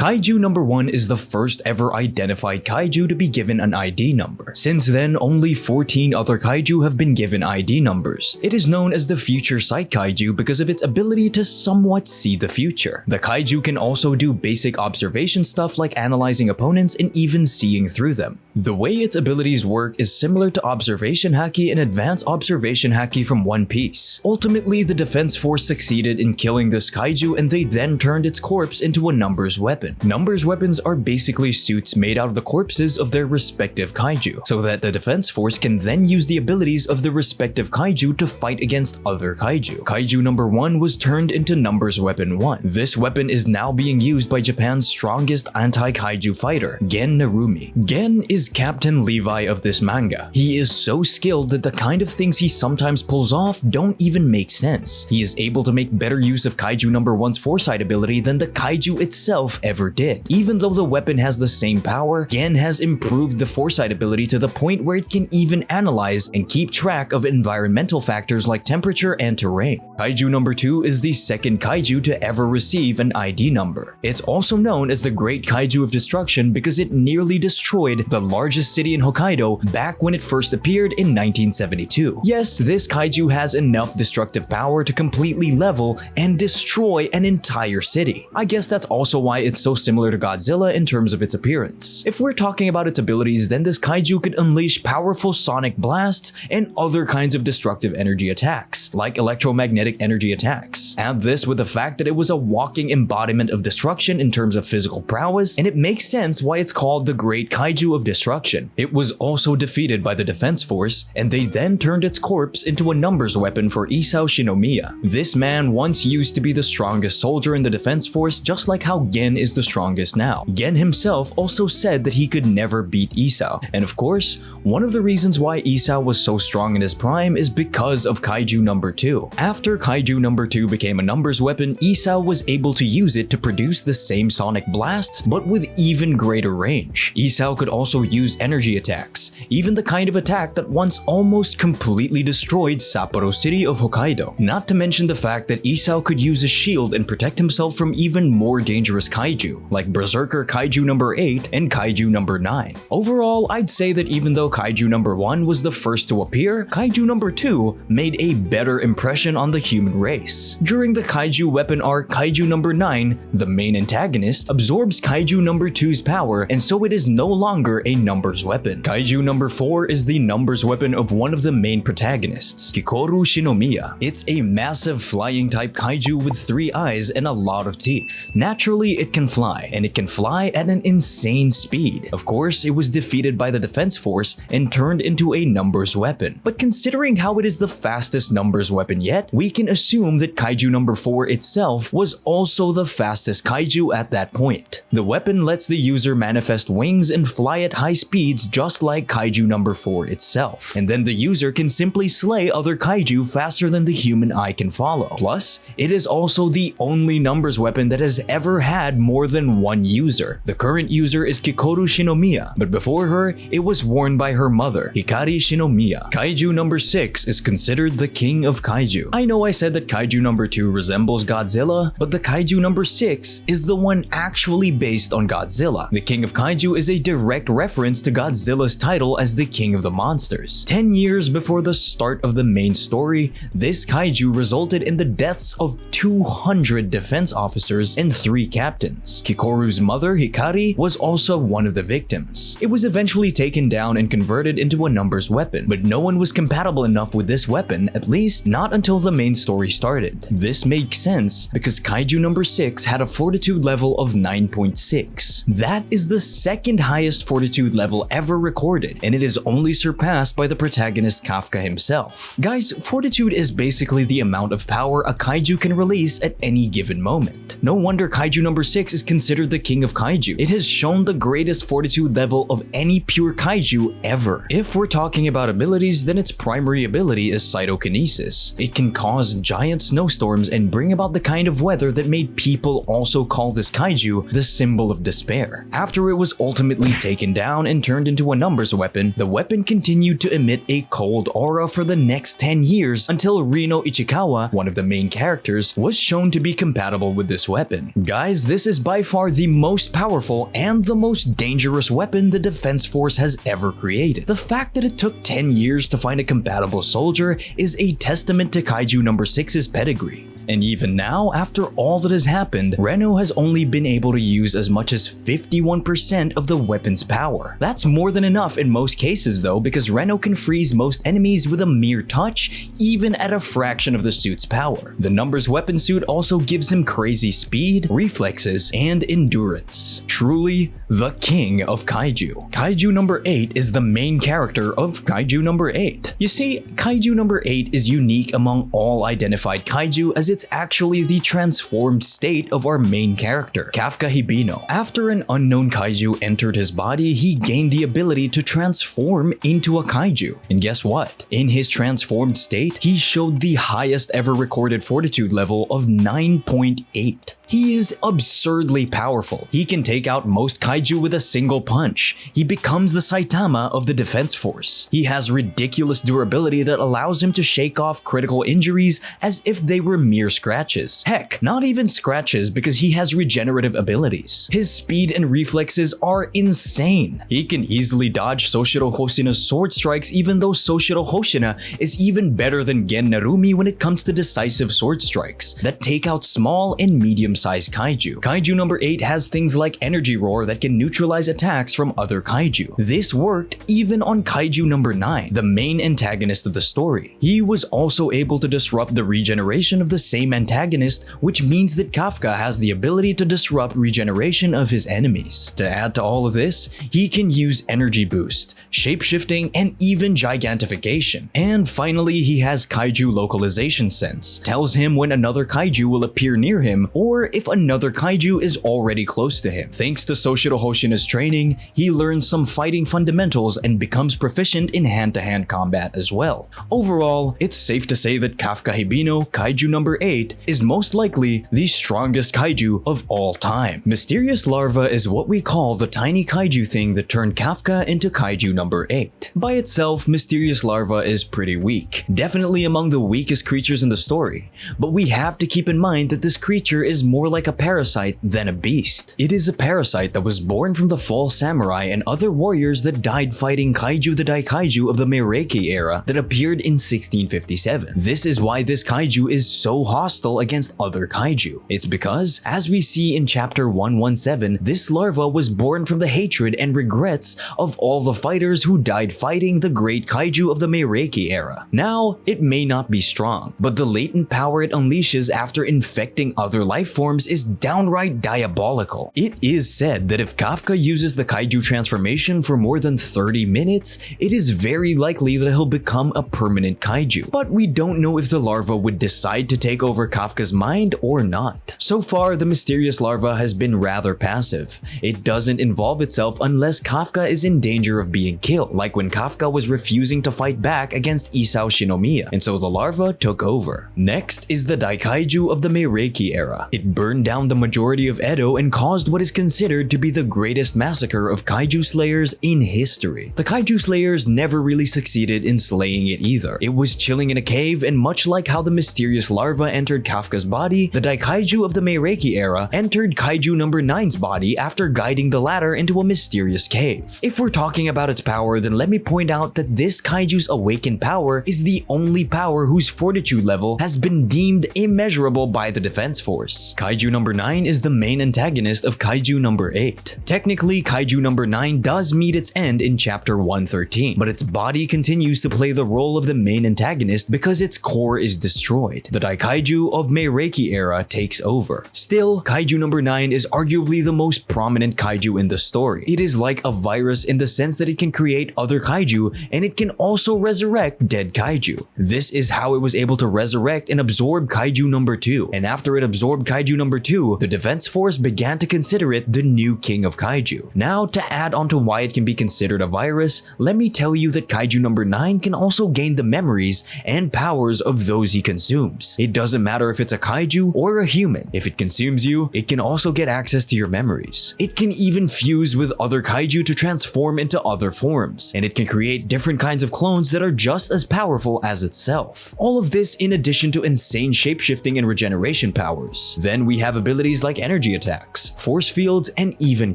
Kaiju number 1 is the first ever identified kaiju to be given an ID number. Since then, only 14 other kaiju have been given ID numbers. It is known as the Future Sight Kaiju because of its ability to somewhat see the future. The kaiju can also do basic observation stuff like analyzing opponents and even seeing through them. The way its abilities work is similar to Observation Haki and Advanced Observation Haki from One Piece. Ultimately, the defense force succeeded in killing this kaiju and they then turned its corpse into a numbers weapon. Numbers weapons are basically suits made out of the corpses of their respective kaiju, so that the defense force can then use the abilities of the respective kaiju to fight against other kaiju. Kaiju number 1 was turned into numbers weapon 1. This weapon is now being used by Japan's strongest anti-kaiju fighter, Gen Narumi. Gen is Captain Levi of this manga. He is so skilled that the kind of things he sometimes pulls off don't even make sense. He is able to make better use of Kaiju number 1's foresight ability than the kaiju itself ever did. Even though the weapon has the same power, Gen has improved the foresight ability to the point where it can even analyze and keep track of environmental factors like temperature and terrain. Kaiju number 2 is the second kaiju to ever receive an ID number. It's also known as the Great Kaiju of Destruction because it nearly destroyed the largest city in Hokkaido back when it first appeared in 1972. Yes, this kaiju has enough destructive power to completely level and destroy an entire city. I guess that's also why it's so similar to Godzilla in terms of its appearance. If we're talking about its abilities, then this kaiju could unleash powerful sonic blasts and other kinds of destructive energy attacks, like electromagnetic energy attacks. Add this with the fact that it was a walking embodiment of destruction in terms of physical prowess, and it makes sense why it's called the Great Kaiju of Destruction. It was also defeated by the defense force, and they then turned its corpse into a numbers weapon for Esau Shinomiya. This man once used to be the strongest soldier in the defense force, just like how Gen is the strongest now. Gen himself also said that he could never beat Esau, and of course, one of the reasons why Esau was so strong in his prime is because of Kaiju number 2. After Kaiju number 2 became a numbers weapon, Esau was able to use it to produce the same sonic blasts, but with even greater range. Esau could also use energy attacks, even the kind of attack that once almost completely destroyed Sapporo City of Hokkaido. Not to mention the fact that Esau could use a shield and protect himself from even more dangerous kaiju, like Berserker Kaiju number 8 and Kaiju number 9. Overall, I'd say that even though Kaiju number 1 was the first to appear, Kaiju number 2 made a better impression on the human race. During the Kaiju weapon arc, Kaiju number 9, the main antagonist, absorbs Kaiju number 2's power, and so it is no longer a numbers weapon. Kaiju number 4 is the numbers weapon of one of the main protagonists, Kikoru Shinomiya. It's a massive flying type kaiju with 3 eyes and a lot of teeth. Naturally, it can fly, and it can fly at an insane speed. Of course, it was defeated by the defense force and turned into a numbers weapon. But considering how it is the fastest numbers weapon yet, we can assume that Kaiju number 4 itself was also the fastest kaiju at that point. The weapon lets the user manifest wings and fly at high speeds just like Kaiju number 4 itself. And then the user can simply slay other kaiju faster than the human eye can follow. Plus, it is also the only numbers weapon that has ever had more than one user. The current user is Kikoru Shinomiya, but before her, it was worn by her mother, Hikari Shinomiya. Kaiju number 6 is considered the king of kaiju. I know I said that Kaiju number 2 resembles Godzilla, but the Kaiju number 6 is the one actually based on Godzilla. The king of kaiju is a direct reference to Godzilla's title as the king of the monsters. 10 years before the start of the main story, this kaiju resulted in the deaths of 200 defense officers and 3 captains. Kikoru's mother, Hikari, was also one of the victims. It was eventually taken down and converted into a numbers weapon, but no one was compatible enough with this weapon, at least not until the main story started. This makes sense because Kaiju number 6 had a fortitude level of 9.6. That is the second highest fortitude level ever recorded, and it is only surpassed by the protagonist Kafka himself. Guys, fortitude is basically the amount of power a kaiju can release at any given moment. No wonder Kaiju number 6 is considered the king of kaiju. It has shown the greatest fortitude level of any pure kaiju ever. If we're talking about abilities, then its primary ability is cytokinesis. It can cause giant snowstorms and bring about the kind of weather that made people also call this kaiju the symbol of despair. After it was ultimately taken down, down and turned into a numbers weapon, the weapon continued to emit a cold aura for the next 10 years until Renault Ichikawa, one of the main characters, was shown to be compatible with this weapon. Guys, this is by far the most powerful and the most dangerous weapon the Defense Force has ever created. The fact that it took 10 years to find a compatible soldier is a testament to Kaiju No. 6's pedigree. And even now, after all that has happened, Renault has only been able to use as much as 51% of the weapon's power. That's more than enough in most cases though, because Renault can freeze most enemies with a mere touch, even at a fraction of the suit's power. The numbers weapon suit also gives him crazy speed, reflexes, and endurance. Truly, the king of Kaiju. Kaiju No. 8 is the main character of Kaiju No. 8. You see, Kaiju No. 8 is unique among all identified Kaiju as it's actually the transformed state of our main character, Kafka Hibino. After an unknown Kaiju entered his body, he gained the ability to transform into a Kaiju. And guess what? In his transformed state, he showed the highest ever recorded Fortitude level of 9.8. He is absurdly powerful. He can take out most Kaiju with a single punch. He becomes the Saitama of the Defense Force. He has ridiculous durability that allows him to shake off critical injuries as if they were mere scratches. Heck, not even scratches because he has regenerative abilities. His speed and reflexes are insane. He can easily dodge Soshiro Hoshina's sword strikes, even though Soshiro Hoshina is even better than Gen Narumi when it comes to decisive sword strikes that take out small and medium-sized Kaiju. Kaiju No. 8 has things like Energy Roar that can neutralize attacks from other Kaiju. This worked even on Kaiju No. 9, the main antagonist of the story. He was also able to disrupt the regeneration of the same antagonist, which means that Kafka has the ability to disrupt regeneration of his enemies. To add to all of this, he can use Energy Boost, Shapeshifting, and even Gigantification. And finally, he has Kaiju Localization Sense. Tells him when another Kaiju will appear near him, or if another Kaiju is already close to him. Thanks to Soshiro Hoshina's training, he learns some fighting fundamentals and becomes proficient in hand-to-hand combat as well. Overall, it's safe to say that Kafka Hibino, Kaiju No. 8, is most likely the strongest Kaiju of all time. Mysterious Larva is what we call the tiny Kaiju thing that turned Kafka into Kaiju No. 8. By itself, Mysterious Larva is pretty weak, definitely among the weakest creatures in the story, but we have to keep in mind that this creature is more like a parasite than a beast. It is a parasite that was born from the false samurai and other warriors that died fighting Kaiju the Daikaiju of the Meireki era that appeared in 1657. This is why this Kaiju is so hostile against other Kaiju. It's because, as we see in chapter 117, this larva was born from the hatred and regrets of all the fighters who died fighting the great Kaiju of the Meireki era. Now, it may not be strong, but the latent power it unleashes after infecting other life forms is downright diabolical. It is said that if Kafka uses the Kaiju transformation for more than 30 minutes, it is very likely that he'll become a permanent Kaiju. But we don't know if the larva would decide to take over Kafka's mind or not. So far, the mysterious larva has been rather passive. It doesn't involve itself unless Kafka is in danger of being killed, like when Kafka was refusing to fight back against Esau Shinomiya, and so the larva took over. Next is the Daikaiju of the Meireki era. It burned down the majority of Edo and caused what is considered to be the greatest massacre of Kaiju slayers in history. The Kaiju slayers never really succeeded in slaying it either. It was chilling in a cave, and much like how the mysterious larva entered Kafka's body, the Daikaiju of the Meireki era entered Kaiju No. 9's body after guiding the latter into a mysterious cave. If we're talking about its power, then let me point out that this Kaiju's awakened power is the only power whose fortitude level has been deemed immeasurable by the Defense Force. Kaiju No. 9 is the main antagonist of Kaiju No. 8. Technically, Kaiju No. 9 does meet its end in chapter 113, but its body continues to play the role of the main antagonist because its core is destroyed. The Daikaiju of Meireki era takes over. Still, Kaiju No. 9 is arguably the most prominent Kaiju in the story. It is like a virus in the sense that it can create other Kaiju, and it can also resurrect dead Kaiju. This is how it was able to resurrect and absorb Kaiju No. 2, and after it absorbed Kaiju Kaiju number 2, the Defense Force began to consider it the new king of Kaiju. Now, to add on to why it can be considered a virus, let me tell you that Kaiju number 9 can also gain the memories and powers of those he consumes. It doesn't matter if it's a Kaiju or a human. If it consumes you, it can also get access to your memories. It can even fuse with other Kaiju to transform into other forms, and it can create different kinds of clones that are just as powerful as itself. All of this in addition to insane shapeshifting and regeneration powers. Then we have abilities like energy attacks, force fields, and even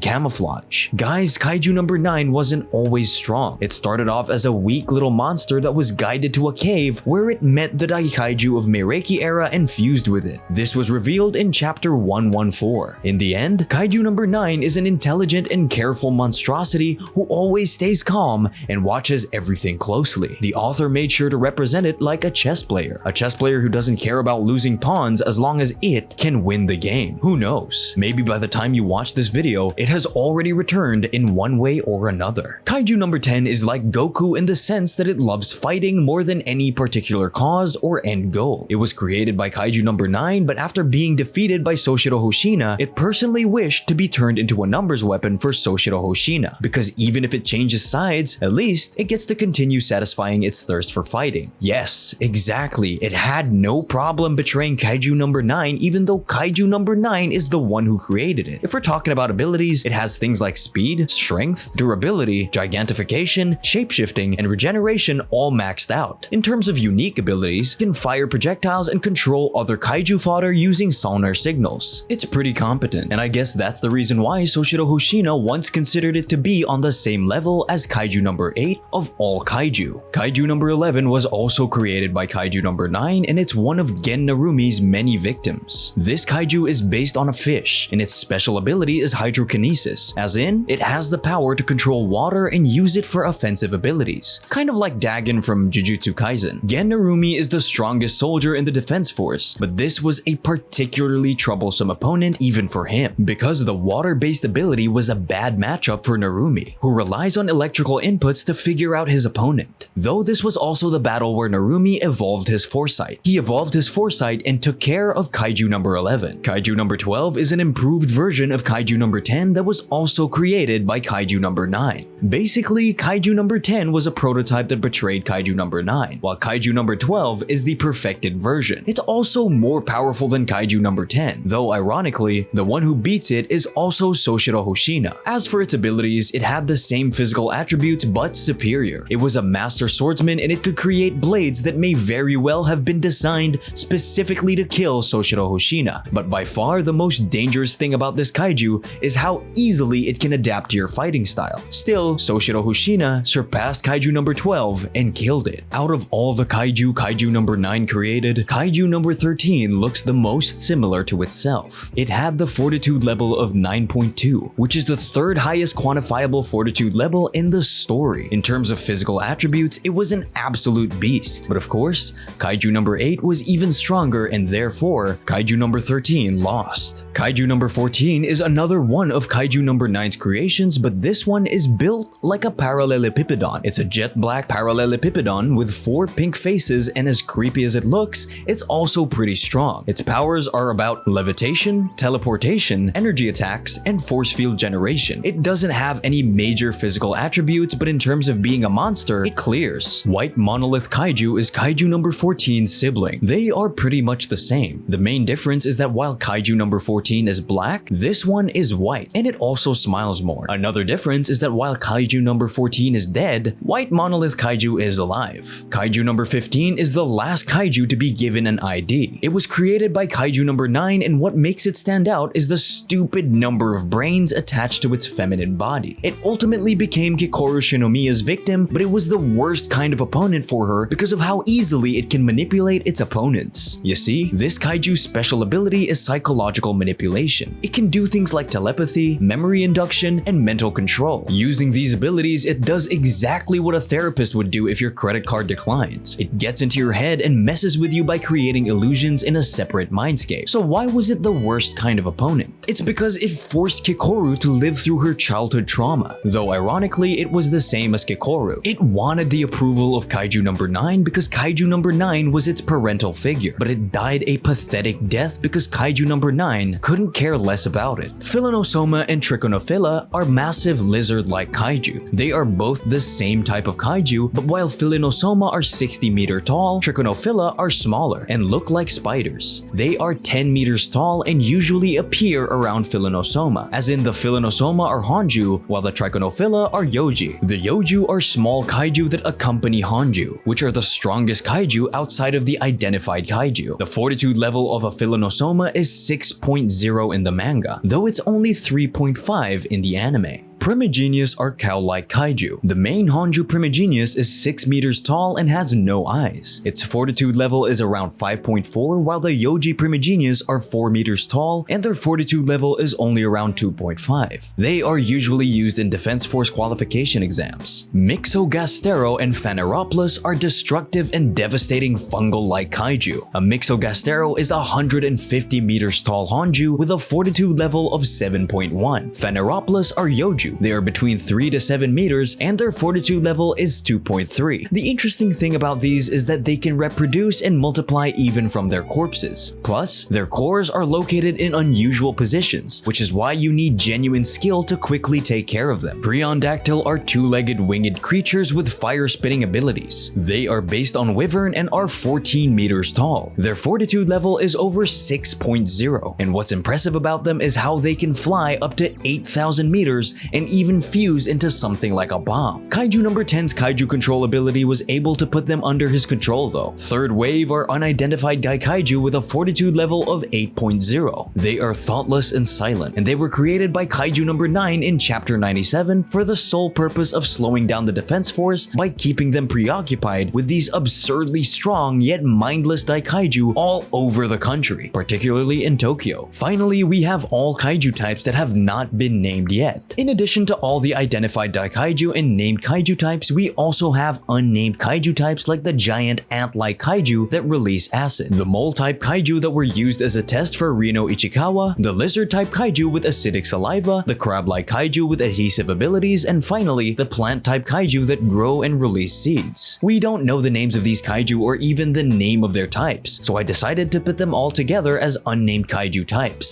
camouflage. Guys, Kaiju number 9 wasn't always strong. It started off as a weak little monster that was guided to a cave where it met the Daikaiju of Meireki era and fused with it. This was revealed in chapter 114. In the end, Kaiju number 9 is an intelligent and careful monstrosity who always stays calm and watches everything closely. The author made sure to represent it like a chess player who doesn't care about losing pawns as long as it can win the game. Who knows? Maybe by the time you watch this video, it has already returned in one way or another. Kaiju number 10 is like Goku in the sense that it loves fighting more than any particular cause or end goal. It was created by Kaiju number 9, but after being defeated by Soshiro Hoshina, it personally wished to be turned into a numbers weapon for Soshiro Hoshina, because even if it changes sides, at least it gets to continue satisfying its thirst for fighting. Yes, exactly. It had no problem betraying Kaiju number 9, even though Kaiju number 9 is the one who created it. If we're talking about abilities, it has things like speed, strength, durability, gigantification, shapeshifting, and regeneration all maxed out. In terms of unique abilities, it can fire projectiles and control other Kaiju fodder using sonar signals. It's pretty competent, and I guess that's the reason why Soshiro Hoshina once considered it to be on the same level as Kaiju number 8 of all Kaiju. Kaiju number 11 was also created by Kaiju number 9, and it's one of Gen Narumi's many victims. This Kaiju is based on a fish, and its special ability is hydrokinesis, as in, it has the power to control water and use it for offensive abilities, kind of like Dagon from Jujutsu Kaisen. Gen Narumi is the strongest soldier in the Defense Force, but this was a particularly troublesome opponent even for him, because the water-based ability was a bad matchup for Narumi, who relies on electrical inputs to figure out his opponent. Though this was also the battle where Narumi evolved his foresight. He evolved his foresight and took care of Kaiju number 11. Kaiju number 12 is an improved version of Kaiju number 10 that was also created by Kaiju number 9. Basically, Kaiju number 10 was a prototype that betrayed Kaiju number 9, while Kaiju number 12 is the perfected version. It's also more powerful than Kaiju number 10, though ironically, the one who beats it is also Soshiro Hoshina. As for its abilities, it had the same physical attributes but superior. It was a master swordsman and it could create blades that may very well have been designed specifically to kill Soshiro Hoshina. But by far the most dangerous thing about this Kaiju is how easily it can adapt to your fighting style. Still, Soshiro Hoshina surpassed Kaiju number 12 and killed it. Out of all the Kaiju number 9 created, Kaiju number 13 looks the most similar to itself. It had the Fortitude level of 9.2, which is the third highest quantifiable Fortitude level in the story. In terms of physical attributes, it was an absolute beast. But of course, Kaiju number 8 was even stronger, and therefore, Kaiju number 13 lost. Kaiju number 14 is another one of Kaiju number 9's creations, but this one is built like a parallelepipedon. It's a jet black parallelepipedon with 4 pink faces, and as creepy as it looks, it's also pretty strong. Its powers are about levitation, teleportation, energy attacks, and force field generation. It doesn't have any major physical attributes, but in terms of being a monster, it clears. White Monolith Kaiju is Kaiju number 14's sibling. They are pretty much the same. The main difference is that while Kaiju number 14 is black, this one is white, and it also smiles more. Another difference is that while Kaiju number 14 is dead, White Monolith Kaiju is alive. Kaiju number 15 is the last Kaiju to be given an ID. It was created by Kaiju number 9, and what makes it stand out is the stupid number of brains attached to its feminine body. It ultimately became Kikoru Shinomiya's victim, but it was the worst kind of opponent for her because of how easily it can manipulate its opponents. You see, this Kaiju's special ability is psychological manipulation. It can do things like telepathy, memory induction, and mental control. Using these abilities, it does exactly what a therapist would do if your credit card declines. It gets into your head and messes with you by creating illusions in a separate mindscape. So why was it the worst kind of opponent? It's because it forced Kikoru to live through her childhood trauma. Though ironically, it was the same as Kikoru. It wanted the approval of Kaiju number 9 because Kaiju number 9 was its parental figure, but it died a pathetic death because as Kaiju number 9 couldn't care less about it. Philinosoma and Trichonophila are massive lizard-like kaiju. They are both the same type of kaiju, but while Philinosoma are 60 meter tall, Trichonophila are smaller and look like spiders. They are 10 meters tall and usually appear around Philinosoma, as in the Philinosoma are Honju, while the Trichonophila are Yoji. The Yoju are small kaiju that accompany Honju, which are the strongest kaiju outside of the identified kaiju. The fortitude level of a Philinosoma is 6.0 in the manga, though it's only 3.5 in the anime. Progenius are cow-like kaiju. The main Honju Progenius is 6 meters tall and has no eyes. Its fortitude level is around 5.4, while the Yoji Progenius are 4 meters tall and their fortitude level is only around 2.5. They are usually used in Defense Force qualification exams. Myxogastero and Phaneropolis are destructive and devastating fungal-like kaiju. A Myxogastero is 150 meters tall Honju with a fortitude level of 7.1. Phaneropolis are Yoju. They are between 3 to 7 meters and their fortitude level is 2.3. The interesting thing about these is that they can reproduce and multiply even from their corpses. Plus, their cores are located in unusual positions, which is why you need genuine skill to quickly take care of them. Priondactyl are two-legged winged creatures with fire-spitting abilities. They are based on Wyvern and are 14 meters tall. Their fortitude level is over 6.0, and what's impressive about them is how they can fly up to 8,000 meters and even fuse into something like a bomb. Kaiju number 10's kaiju control ability was able to put them under his control though. Third wave are unidentified Daikaiju with a fortitude level of 8.0. They are thoughtless and silent, and they were created by Kaiju number 9 in chapter 97 for the sole purpose of slowing down the defense force by keeping them preoccupied with these absurdly strong yet mindless Daikaiju all over the country, particularly in Tokyo. Finally, we have all kaiju types that have not been named yet. In addition to all the identified Daikaiju and named kaiju types, we also have unnamed kaiju types like the giant ant-like kaiju that release acid, the mole-type kaiju that were used as a test for Renault Ichikawa, the lizard-type kaiju with acidic saliva, the crab-like kaiju with adhesive abilities, and finally, the plant-type kaiju that grow and release seeds. We don't know the names of these kaiju or even the name of their types, so I decided to put them all together as unnamed kaiju types.